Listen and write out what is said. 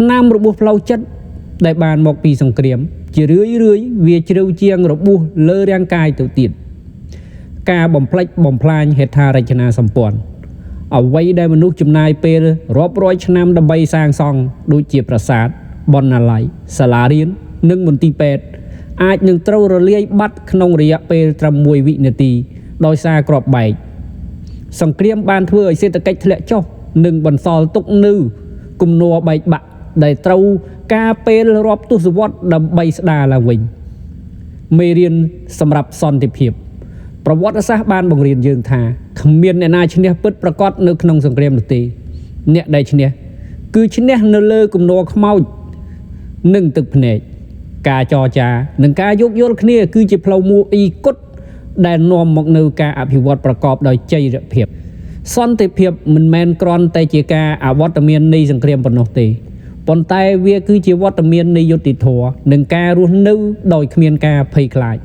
ឆ្នាំរបស់ផ្លូវចិត្តដែលបានមកពីសង្គ្រាមជារឿយវាជ្រៅជាងរបួសលើរាងកាយទៅទៀតការបំផ្លិចបំផ្លាញហេដ្ឋារចនាសម្ព័ន្ធអ្វីដែលមនុស្សចំណាយពេលរាប់រយឆ្នាំដើម្បីសាងសង់ដូចជាប្រាសាទបណ្ណាល័យសាលារៀននិងមន្ទីរពេទ្យអាចនឹងត្រូវរលាយបាត់ក្នុងរយៈពេលត្រឹម1វិនាទីដោយសារគ្រាប់បែកសង្គ្រាមបានធ្វើឲ្យសេដ្ឋកិច្ចធ្លាក់ចុះនិងបន្សល់ទុកនូវគំនរបែកបាក់ដែលត្រូវការពេលរាប់ទសវត្សរ៍ដើម្បីស្ដារឡើងវិញមេរៀនសម្រាប់សន្តិភាពប្រវត្តិសាស្ត្របានបង្រៀនយើងថាគ្មានអ្នកណាឈ្នះពិតប្រាកដនៅក្នុងសង្គ្រាមនោះទេអ្នកដែលឈ្នះគឺឈ្នះនៅលើគំនរខ្មោចនិងទឹកភ្នែកការចរចានិងការយោគយល់គ្នាគឺជាផ្លូវមួយអ៊ីគត់ដែលនាំមកនូវការអភិវឌ្ឍប្រកបដោយចីរភាពសន្តិភាពមិនមែនគ្រាន់តែជាការអវត្តមាននៃសង្គ្រាមប៉ុណ្ណោះទេប៉ុន្តែវាគឺជាវត្តមាននៃយុត្តិធម៌និងការរស់នៅដោយគ្មានការភ័យខ្លាច